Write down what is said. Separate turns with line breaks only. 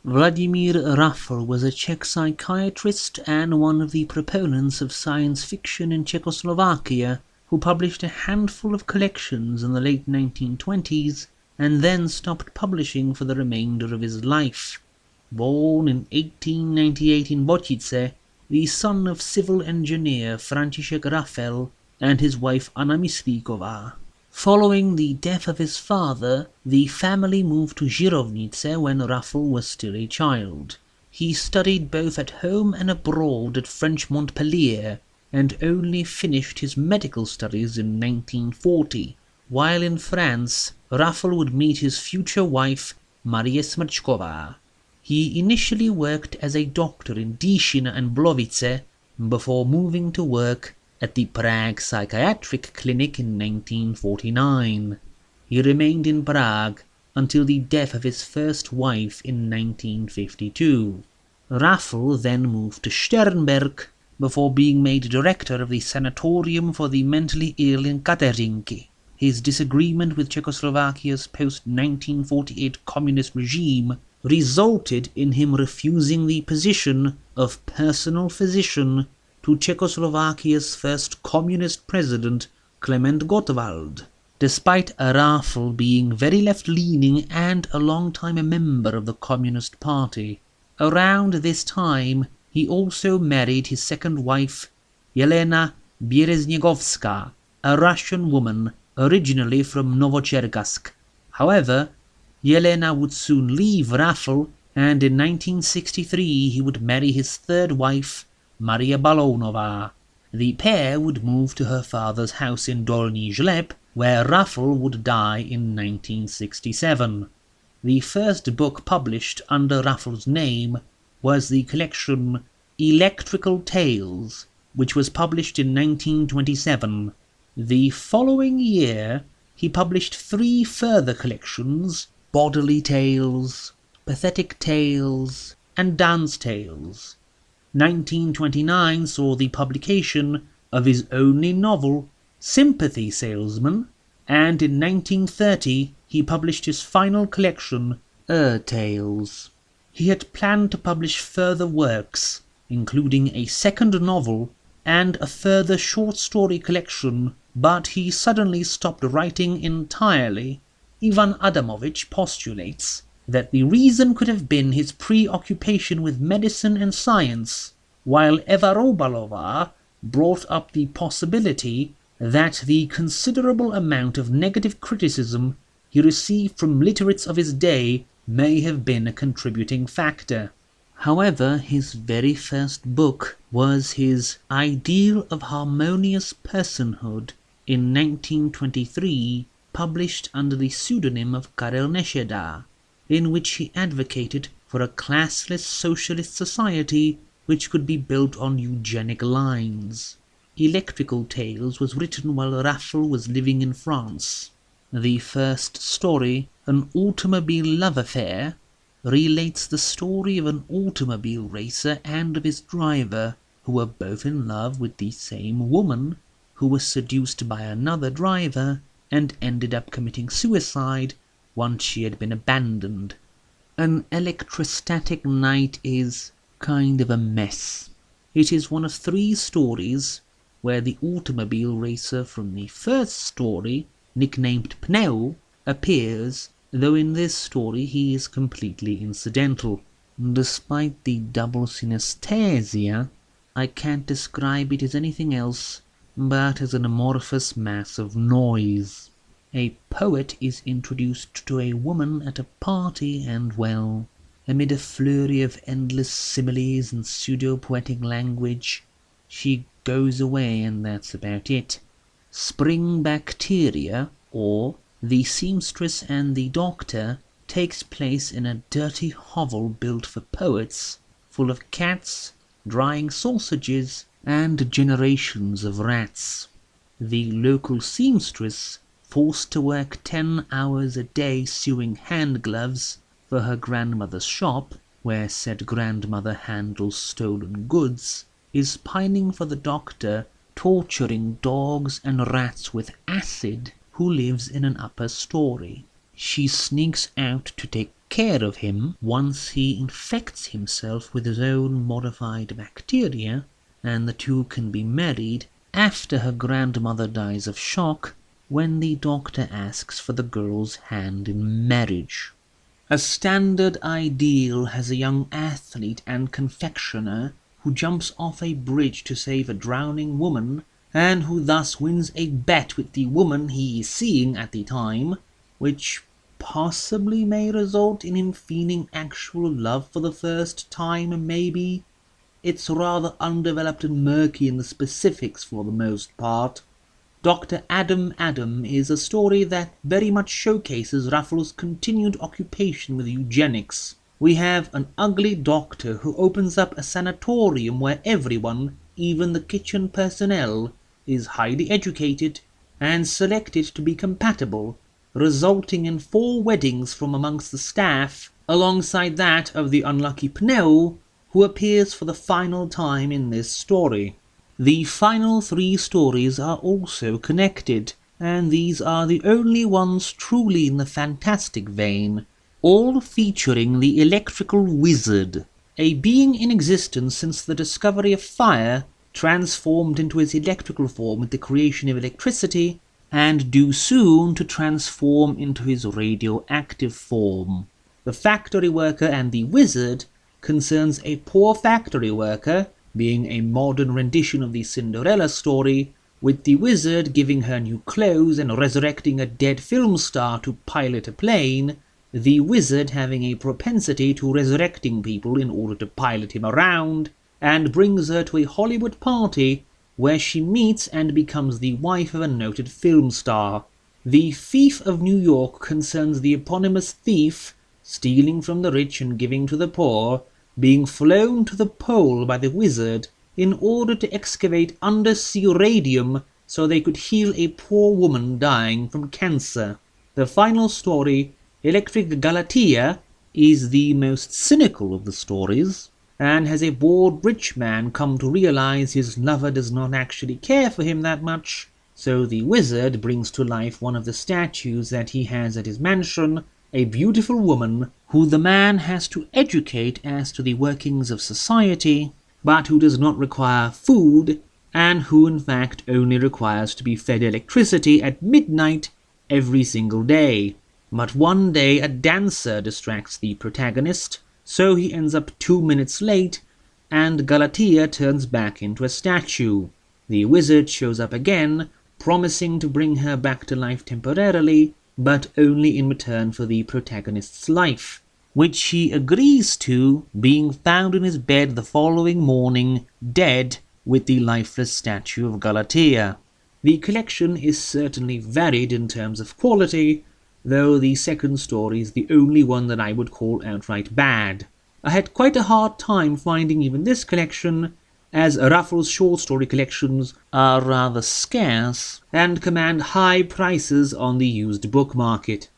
Vladimír Raffel was a Czech psychiatrist and one of the proponents of science fiction in Czechoslovakia, who published a handful of collections in the late 1920s and then stopped publishing for the remainder of his life. Born in 1898 in Botice, the son of civil engineer František Raffel and his wife Anna Myslíková. Following the death of his father, the family moved to Žirovnice when Raffel was still a child. He studied both at home and abroad at French Montpellier, and only finished his medical studies in 1940. While in France, Raffel would meet his future wife, Marie Smrčková. He initially worked as a doctor in Díšina and Blovice before moving to work at the Prague Psychiatric Clinic in 1949. He remained in Prague until the death of his first wife in 1952. Raffel then moved to Sternberg before being made director of the sanatorium for the mentally ill in Kateřinky. His disagreement with Czechoslovakia's post-1948 communist regime resulted in him refusing the position of personal physician to Czechoslovakia's first communist president, Klement Gottwald. Despite Raffel being very left-leaning and a long-time a member of the Communist Party. Around this time, he also married his second wife, Yelena Bereznegovská, a Russian woman originally from Novocherkassk. However, Yelena would soon leave Raffel, and in 1963 he would marry his third wife, Maria Balonová. The pair would move to her father's house in Dolní Žleb, where Raffel would die in 1967. The first book published under Raffel's name was the collection Electrical Tales, which was published in 1927. The following year, he published 3 further collections, Bodily Tales, Pathetic Tales, and Dance Tales. 1929 saw the publication of his only novel, Sympathy Salesman, and in 1930 he published his final collection, Tales. He had planned to publish further works, including a second novel and a further short story collection, but he suddenly stopped writing entirely. Ivan Adamovich postulates that the reason could have been his preoccupation with medicine and science, while Eva Robalová brought up the possibility that the considerable amount of negative criticism he received from literates of his day may have been a contributing factor. However, his very first book was his Ideal of Harmonious Personhood in 1923, published under the pseudonym of Karel Nešeda, in which he advocated for a classless socialist society which could be built on eugenic lines. Electrical Tales was written while Raffel was living in France. The first story, An Automobile Love Affair, relates the story of an automobile racer and of his driver, who were both in love with the same woman, who was seduced by another driver and ended up committing suicide once she had been abandoned. An Electrostatic Night is kind of a mess. It is one of 3 stories where the automobile racer from the first story, nicknamed Pneu, appears, though in this story he is completely incidental. Despite the double synesthesia, I can't describe it as anything else but as an amorphous mass of noise. A poet is introduced to a woman at a party and, well, amid a flurry of endless similes and pseudo-poetic language, she goes away and that's about it. Spring Bacteria, or The Seamstress and the Doctor, takes place in a dirty hovel built for poets, full of cats, drying sausages, and generations of rats. The local seamstress, forced to work 10 hours a day sewing hand gloves for her grandmother's shop, where said grandmother handles stolen goods, is pining for the doctor, torturing dogs and rats with acid, who lives in an upper story. She sneaks out to take care of him once he infects himself with his own modified bacteria, and the two can be married after her grandmother dies of shock when the doctor asks for the girl's hand in marriage. A standard ideal has a young athlete and confectioner who jumps off a bridge to save a drowning woman, and who thus wins a bet with the woman he is seeing at the time, which possibly may result in him feeling actual love for the first time, maybe. It's rather undeveloped and murky in the specifics for the most part. Dr. Adam is a story that very much showcases Raffel's continued occupation with eugenics. We have an ugly doctor who opens up a sanatorium where everyone, even the kitchen personnel, is highly educated and selected to be compatible, resulting in 4 weddings from amongst the staff, alongside that of the unlucky Pneu, who appears for the final time in this story. The final 3 stories are also connected, and these are the only ones truly in the fantastic vein, all featuring the electrical wizard, a being in existence since the discovery of fire, transformed into his electrical form with the creation of electricity, and due soon to transform into his radioactive form. The factory worker and the wizard concerns a poor factory worker, being a modern rendition of the Cinderella story, with the wizard giving her new clothes and resurrecting a dead film star to pilot a plane, the wizard having a propensity to resurrecting people in order to pilot him around, and brings her to a Hollywood party where she meets and becomes the wife of a noted film star. The Thief of New York concerns the eponymous thief, stealing from the rich and giving to the poor, being flown to the pole by the wizard in order to excavate undersea radium so they could heal a poor woman dying from cancer. The final story, Electric Galatea, is the most cynical of the stories, and has a bored rich man come to realize his lover does not actually care for him that much, so the wizard brings to life one of the statues that he has at his mansion, a beautiful woman who the man has to educate as to the workings of society, but who does not require food, and who in fact only requires to be fed electricity at midnight every single day. But one day a dancer distracts the protagonist, so he ends up 2 minutes late, and Galatea turns back into a statue. The wizard shows up again, promising to bring her back to life temporarily, but only in return for the protagonist's life, which she agrees to, being found in his bed the following morning, dead, with the lifeless statue of Galatea. The collection is certainly varied in terms of quality, though the second story is the only one that I would call outright bad. I had quite a hard time finding even this collection, as Raffel's short story collections are rather scarce and command high prices on the used book market.